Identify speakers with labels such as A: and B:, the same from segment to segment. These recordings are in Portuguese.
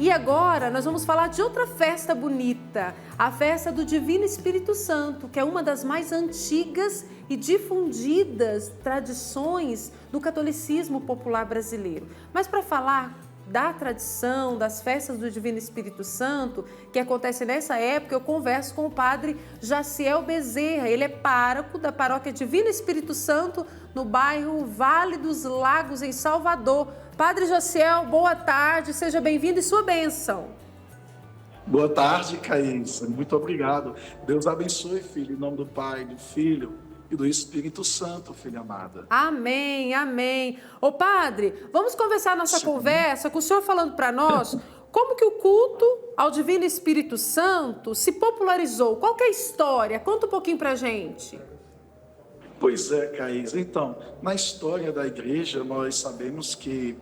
A: E agora nós vamos falar de outra festa bonita, a festa do Divino Espírito Santo, que é uma das mais antigas e difundidas tradições do catolicismo popular brasileiro. Mas para falar da tradição, das festas do Divino Espírito Santo, que acontece nessa época, eu converso com o padre Jaciel Bezerra. Ele é pároco da paróquia Divino Espírito Santo, no bairro Vale dos Lagos, em Salvador. Padre Jaciel, boa tarde, seja bem-vindo e sua bênção.
B: Boa tarde, Caísa. Muito obrigado. Deus abençoe, filho, em nome do Pai, do Filho e do Espírito Santo, filha amada.
A: Amém, amém. Ô padre, vamos conversar nossa conversa com o senhor falando para nós como que o culto ao Divino Espírito Santo se popularizou. Qual que é a história? Conta um pouquinho pra gente.
B: Pois é, Caísa. Então, na história da igreja, nós sabemos que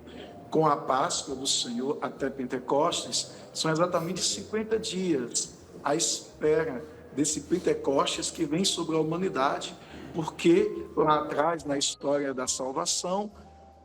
B: com a Páscoa do Senhor até Pentecostes, são exatamente 50 dias à espera desse Pentecostes que vem sobre a humanidade, porque lá atrás, na história da salvação,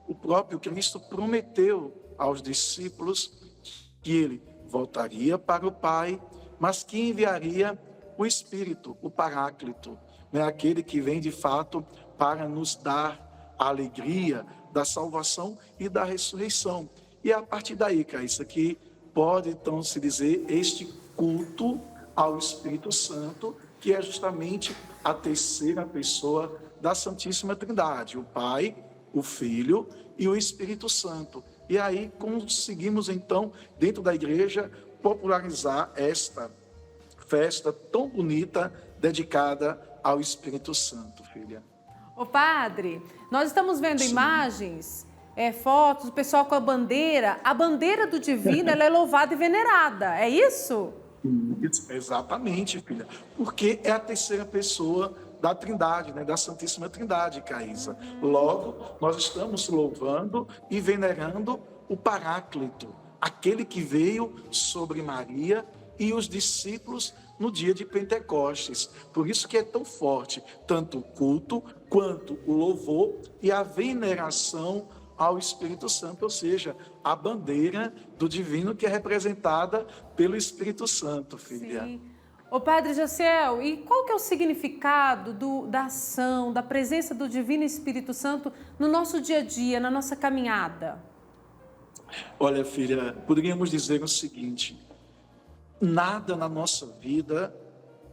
B: o próprio Cristo prometeu aos discípulos que ele voltaria para o Pai, mas que enviaria o Espírito, o Paráclito, né? Aquele que vem de fato para nos dar a alegria da salvação e da ressurreição. E é a partir daí, cara, isso aqui pode então se dizer este culto ao Espírito Santo, que é justamente a terceira pessoa da Santíssima Trindade, o Pai, o Filho e o Espírito Santo. E aí conseguimos então, dentro da igreja, popularizar esta festa tão bonita dedicada ao Espírito Santo, filha.
A: Ô padre, nós estamos vendo imagens, fotos do pessoal com a bandeira do divino, ela é louvada e venerada, é isso?
B: Exatamente, filha, porque é a terceira pessoa da Trindade, né, da Santíssima Trindade, Caísa. Logo, nós estamos louvando e venerando o Paráclito, aquele que veio sobre Maria e os discípulos no dia de Pentecostes. Por isso que é tão forte, tanto o culto quanto o louvor e a veneração ao Espírito Santo, ou seja, a bandeira do divino que é representada pelo Espírito Santo, filha.
A: Sim. Ô Padre Jaciel, e qual que é o significado da ação, da presença do Divino Espírito Santo no nosso dia a dia, na nossa caminhada?
B: Olha, filha, poderíamos dizer o seguinte: nada na nossa vida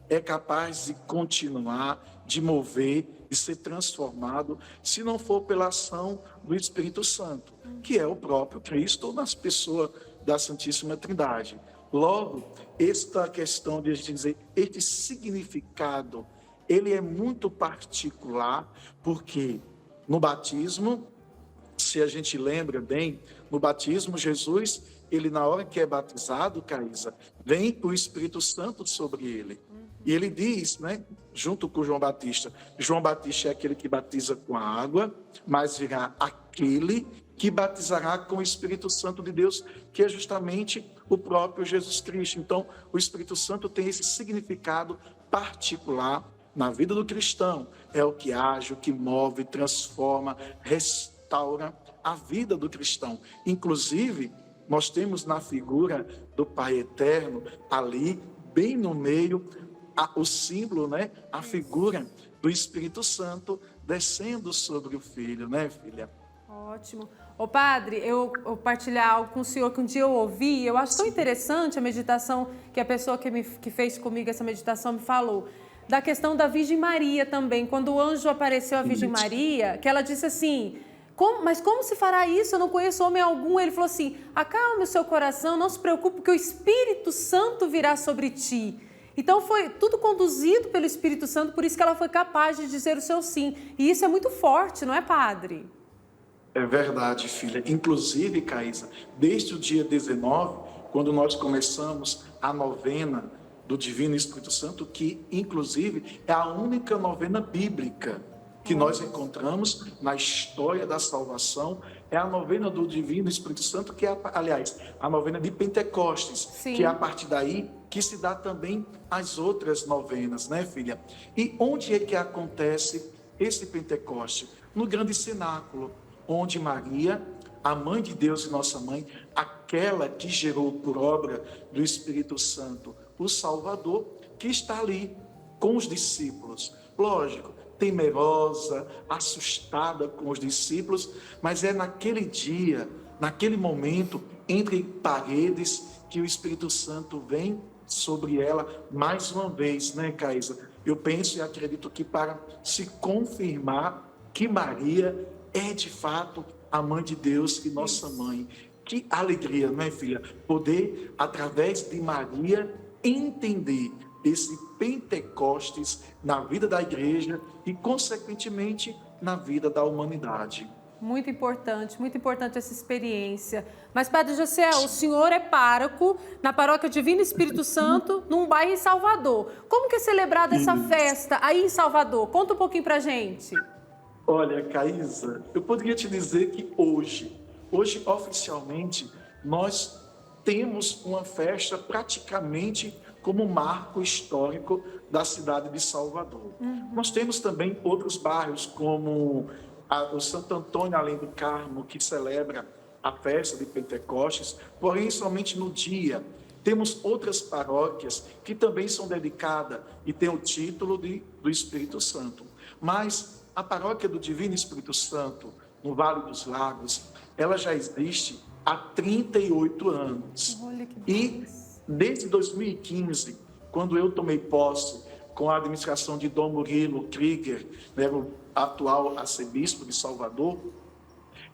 B: é capaz de continuar, de mover, de ser transformado, se não for pela ação do Espírito Santo, que é o próprio Cristo nas pessoas da Santíssima Trindade. Logo, esta questão de a gente dizer, este significado, ele é muito particular, porque no batismo, se a gente lembra bem, no batismo, Jesus, ele na hora que é batizado, Caísa, vem o Espírito Santo sobre ele. E ele diz, né, junto com João Batista é aquele que batiza com a água, mas virá aquele que batizará com o Espírito Santo de Deus, que é justamente o próprio Jesus Cristo. Então, o Espírito Santo tem esse significado particular na vida do cristão. É o que age, o que move, transforma, restaura a vida do cristão. Inclusive, nós temos na figura do Pai Eterno, ali, bem no meio, o símbolo, né? A figura do Espírito Santo descendo sobre o Filho, né, filha?
A: Ótimo. Ô padre, eu partilhar algo com o senhor que um dia eu ouvi, eu acho tão interessante a meditação que a pessoa que fez comigo essa meditação me falou, da questão da Virgem Maria também, quando o anjo apareceu à Virgem Maria, que ela disse assim: mas como se fará isso? Eu não conheço homem algum. Ele falou assim: acalme o seu coração, não se preocupe, porque o Espírito Santo virá sobre ti. Então foi tudo conduzido pelo Espírito Santo, por isso que ela foi capaz de dizer o seu sim. E isso é muito forte, não é, padre?
B: É verdade, filha. Inclusive, Caísa, desde o dia 19, quando nós começamos a novena do Divino Espírito Santo, que inclusive é a única novena bíblica que nós encontramos na história da salvação, é a novena do Divino Espírito Santo, que é, aliás, a novena de Pentecostes,
A: Sim.
B: que é a partir daí que se dá também as outras novenas, né, filha? E onde é que acontece esse Pentecoste? No grande cenáculo, onde Maria a mãe de Deus e nossa mãe, aquela que gerou por obra do Espírito Santo o Salvador, que está ali com os discípulos. Lógico, temerosa, assustada com os discípulos, mas é naquele dia, naquele momento, entre paredes, que o Espírito Santo vem sobre ela mais uma vez, né, Caísa? Eu penso e acredito que para se confirmar que Maria é de fato a mãe de Deus e nossa mãe. Que alegria, não é, filha? Poder, através de Maria, entender esse Pentecostes na vida da igreja e, consequentemente, na vida da humanidade.
A: Muito importante essa experiência. Mas, Padre José, o senhor é pároco na Paróquia Divino Espírito Santo, num bairro em Salvador. Como que é celebrada essa festa aí em Salvador? Conta um pouquinho pra gente.
B: Olha, Caísa, eu poderia te dizer que hoje oficialmente, nós temos uma festa praticamente como marco histórico da cidade de Salvador. Nós temos também outros bairros, como o Santo Antônio Além do Carmo, que celebra a festa de Pentecostes, porém somente no dia. Temos outras paróquias que também são dedicadas e têm o título do Espírito Santo. Mas a paróquia do Divino Espírito Santo, no Vale dos Lagos, ela já existe há 38 anos.
A: Olha que
B: E desde 2015, quando eu tomei posse com a administração de Dom Murilo Krieger, né, o atual arcebispo de Salvador,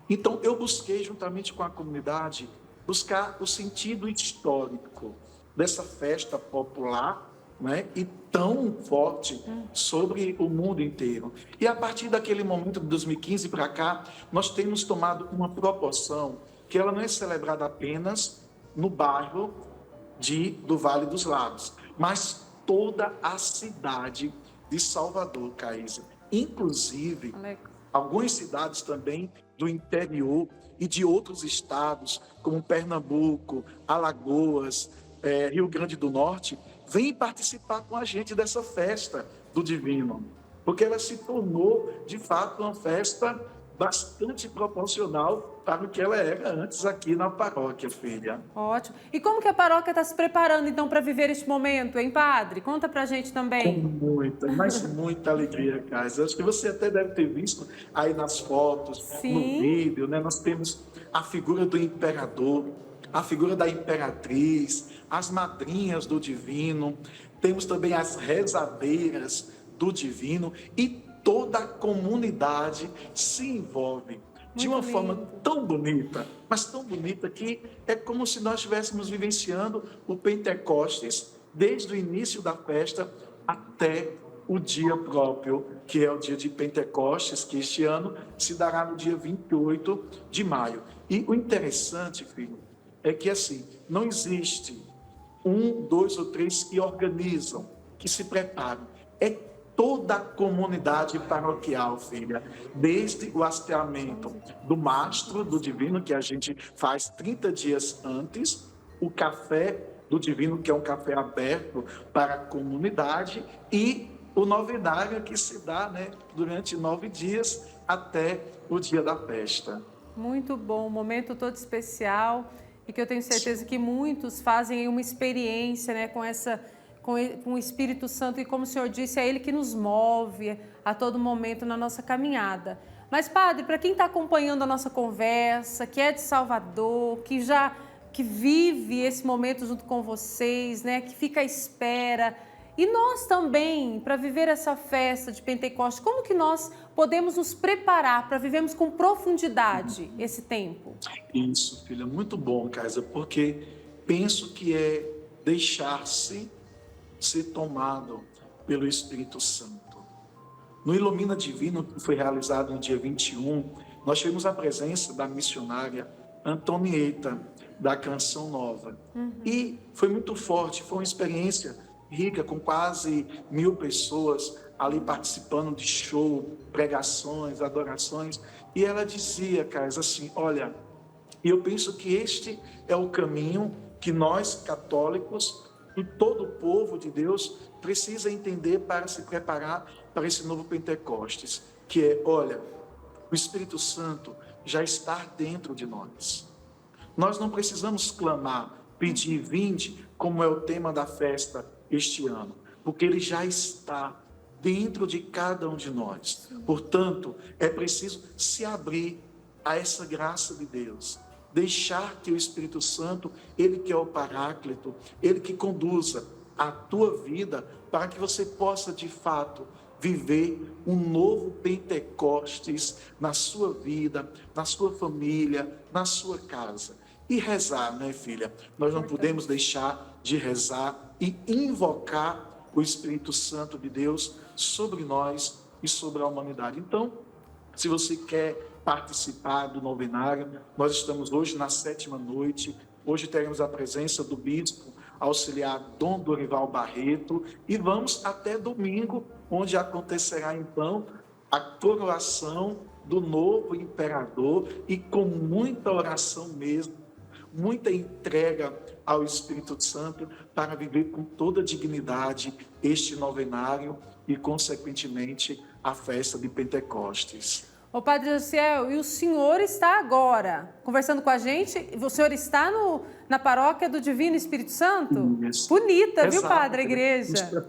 B: então eu busquei, juntamente com a comunidade, buscar o sentido histórico dessa festa popular, né, e tão forte sobre o mundo inteiro. E a partir daquele momento de 2015 para cá, nós temos tomado uma proporção que ela não é celebrada apenas no bairro do Vale dos Lagos, mas toda a cidade de Salvador, Caísa. Inclusive, algumas cidades também do interior e de outros estados, como Pernambuco, Alagoas, Rio Grande do Norte, vêm participar com a gente dessa festa do Divino, porque ela se tornou, de fato, uma festa bastante proporcional para o que ela era antes aqui na paróquia, filha.
A: Ótimo. E como que a paróquia está se preparando, então, para viver este momento, hein, padre? Conta pra gente também.
B: Com muita, mas muita alegria, Cássio. Acho que você até deve ter visto aí nas fotos,
A: Sim.
B: no vídeo, né? Nós temos a figura do imperador, a figura da imperatriz, as madrinhas do Divino, temos também as rezadeiras do Divino e toda a comunidade se envolve de uma forma tão bonita, mas tão bonita que é como se nós estivéssemos vivenciando o Pentecostes desde o início da festa até o dia próprio, que é o dia de Pentecostes, que este ano se dará no dia 28 de maio. E o interessante, filho, é que assim, não existe 1, 2 ou 3 que organizam, que se preparam. É toda a comunidade paroquial, filha, desde o hasteamento do mastro do Divino, que a gente faz 30 dias antes, o café do Divino, que é um café aberto para a comunidade, e o novenário, que se dá, né, durante 9 dias até o dia da festa.
A: Muito bom, um momento todo especial e que eu tenho certeza que muitos fazem uma experiência, né, com o Espírito Santo, e como o senhor disse, é Ele que nos move a todo momento na nossa caminhada. Mas, padre, para quem está acompanhando a nossa conversa, que é de Salvador, que vive esse momento junto com vocês, né, que fica à espera, e nós também, para viver essa festa de Pentecostes, como que nós podemos nos preparar para vivermos com profundidade esse tempo?
B: Isso, filha, muito bom, Kaisa, porque penso que é deixar-se ser tomado pelo Espírito Santo. No Ilumina Divino, que foi realizado no dia 21, nós tivemos a presença da missionária Antonieta, da Canção Nova. E foi muito forte, foi uma experiência rica, com quase 1000 pessoas ali participando de show, pregações, adorações. E ela dizia, Kaisa, assim, olha, eu penso que este é o caminho que nós, católicos, e todo o povo de Deus precisa entender para se preparar para esse novo Pentecostes, que é, olha, o Espírito Santo já está dentro de nós. Nós não precisamos clamar, pedir, vinde, como é o tema da festa este ano, porque ele já está dentro de cada um de nós. Portanto, é preciso se abrir a essa graça de Deus, deixar que o Espírito Santo, ele que é o Paráclito, ele que conduza a tua vida para que você possa de fato viver um novo Pentecostes na sua vida, na sua família, na sua casa. E rezar, né, filha? Nós não podemos deixar de rezar e invocar o Espírito Santo de Deus sobre nós e sobre a humanidade. Então, se você quer participar do novenário, nós estamos hoje na 7ª noite. Hoje teremos a presença do bispo auxiliar Dom Dorival Barreto e vamos até domingo, onde acontecerá então a coroação do novo imperador e com muita oração mesmo, muita entrega ao Espírito Santo para viver com toda dignidade este novenário e, consequentemente, a festa de Pentecostes.
A: Ô Padre Josiel, e o senhor está agora conversando com a gente? O senhor está na paróquia do Divino Espírito Santo?
B: Isso.
A: Bonita,
B: Exato.
A: Viu, Padre, a igreja?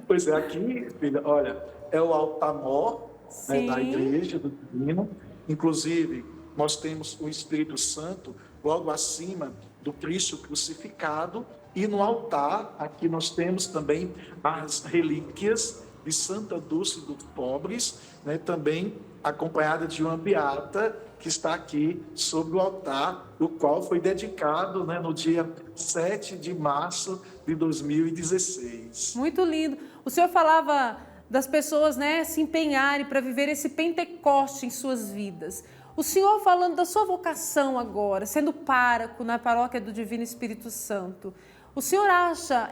B: Pois é, aqui, filha, olha, é o altar-mor, né, da igreja do Divino. Inclusive, nós temos o Espírito Santo logo acima do Cristo crucificado, e no altar, aqui nós temos também as relíquias de Santa Dulce dos Pobres, né, também acompanhada de uma beata que está aqui sobre o altar, o qual foi dedicado, né, no dia 7 de março de 2016.
A: Muito lindo. O senhor falava das pessoas, né, se empenharem para viver esse Pentecoste em suas vidas. O senhor falando da sua vocação agora, sendo pároco na paróquia do Divino Espírito Santo, o senhor acha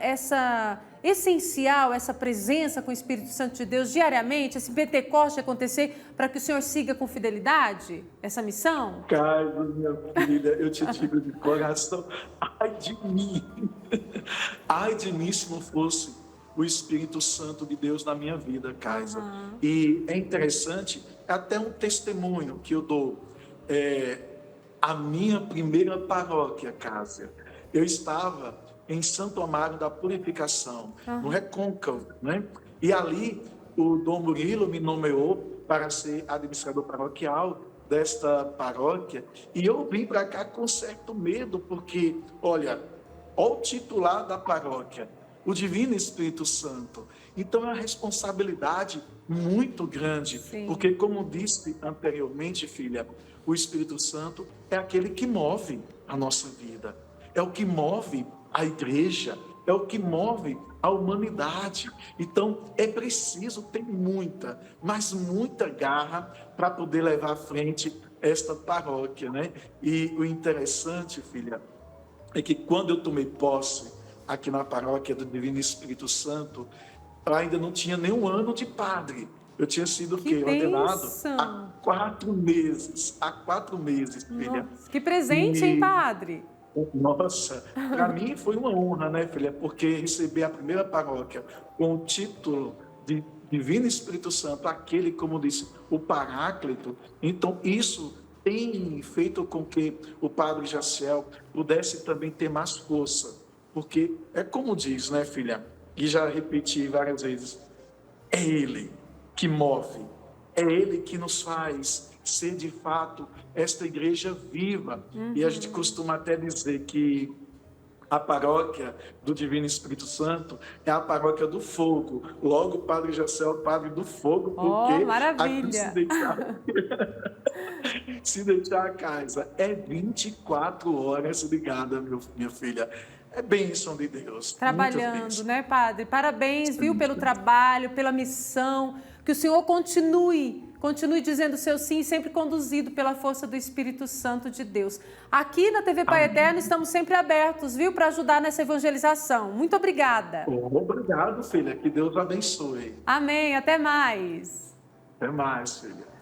A: essencial essa presença com o Espírito Santo de Deus diariamente, esse Pentecoste acontecer, para que o senhor siga com fidelidade essa missão?
B: Carlos, minha filha, eu te digo de coração, ai de mim se não fosse o Espírito Santo de Deus na minha vida, Kaisa. E é interessante, é até um testemunho que eu dou. A minha primeira paróquia, Cásia, eu estava em Santo Amaro da Purificação, no Recôncavo, né? E ali o Dom Murilo me nomeou para ser administrador paroquial desta paróquia, e eu vim para cá com certo medo, porque, olha o titular da paróquia, o Divino Espírito Santo. Então é uma responsabilidade muito grande, porque, como disse anteriormente, filha, o Espírito Santo é aquele que move a nossa vida, é o que move a igreja, é o que move a humanidade. Então é preciso ter muita, mas muita garra para poder levar à frente esta paróquia, né? E o interessante, filha, é que quando eu tomei posse aqui na paróquia do Divino Espírito Santo, eu ainda não tinha nem um ano de padre. Eu tinha sido ordenado há 4 meses. Há 4 meses, filha.
A: Nossa, que presente, hein, padre?
B: Nossa, para mim foi uma honra, né, filha? Porque receber a primeira paróquia com o título de Divino Espírito Santo, aquele, como disse, o Paráclito. Então, isso tem feito com que o Padre Jaciel pudesse também ter mais força. Porque é como diz, né, filha? E já repeti várias vezes, é Ele que move, é Ele que nos faz ser de fato esta igreja viva. E a gente costuma até dizer que a paróquia do Divino Espírito Santo é a paróquia do fogo. Logo, o Padre Jaciel é o Padre do fogo, porque
A: maravilha.
B: Aqui se deixar a casa é 24 horas ligada, minha filha. É bênção de Deus.
A: Trabalhando, né, padre? Parabéns, viu, pelo trabalho, pela missão. Que o senhor continue dizendo o seu sim, sempre conduzido pela força do Espírito Santo de Deus. Aqui na TV Pai Eterno estamos sempre abertos, viu, para ajudar nessa evangelização. Muito obrigada.
B: Obrigado, filha. Que Deus abençoe.
A: Amém. Até mais.
B: Até mais, filha.